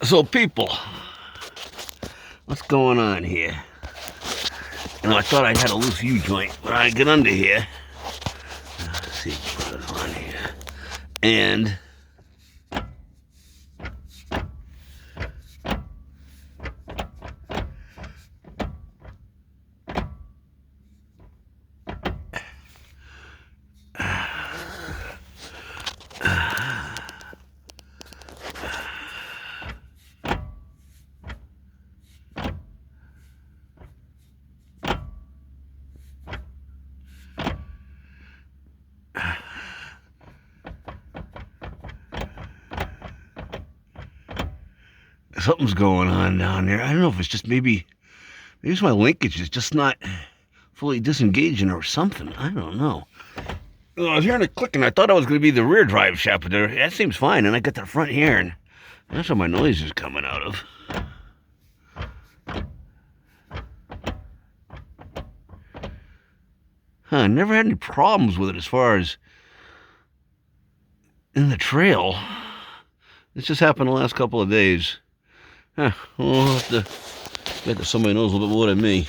So people, what's going on here? I thought I had a loose U-joint, but I get under here. Let's see what goes on here. And something's going on down there. I don't know if it's just maybe it's my linkage is just not fully disengaging or something. I don't know. I was hearing a clicking. I thought I was going to be the rear drive shaft, but that seems fine. And I got the front here, and that's where my noise is coming out of. Huh, never had any problems with it as far as in the trail. This just happened the last couple of days. Huh, we'll have to get to somebody who knows a little bit more than me.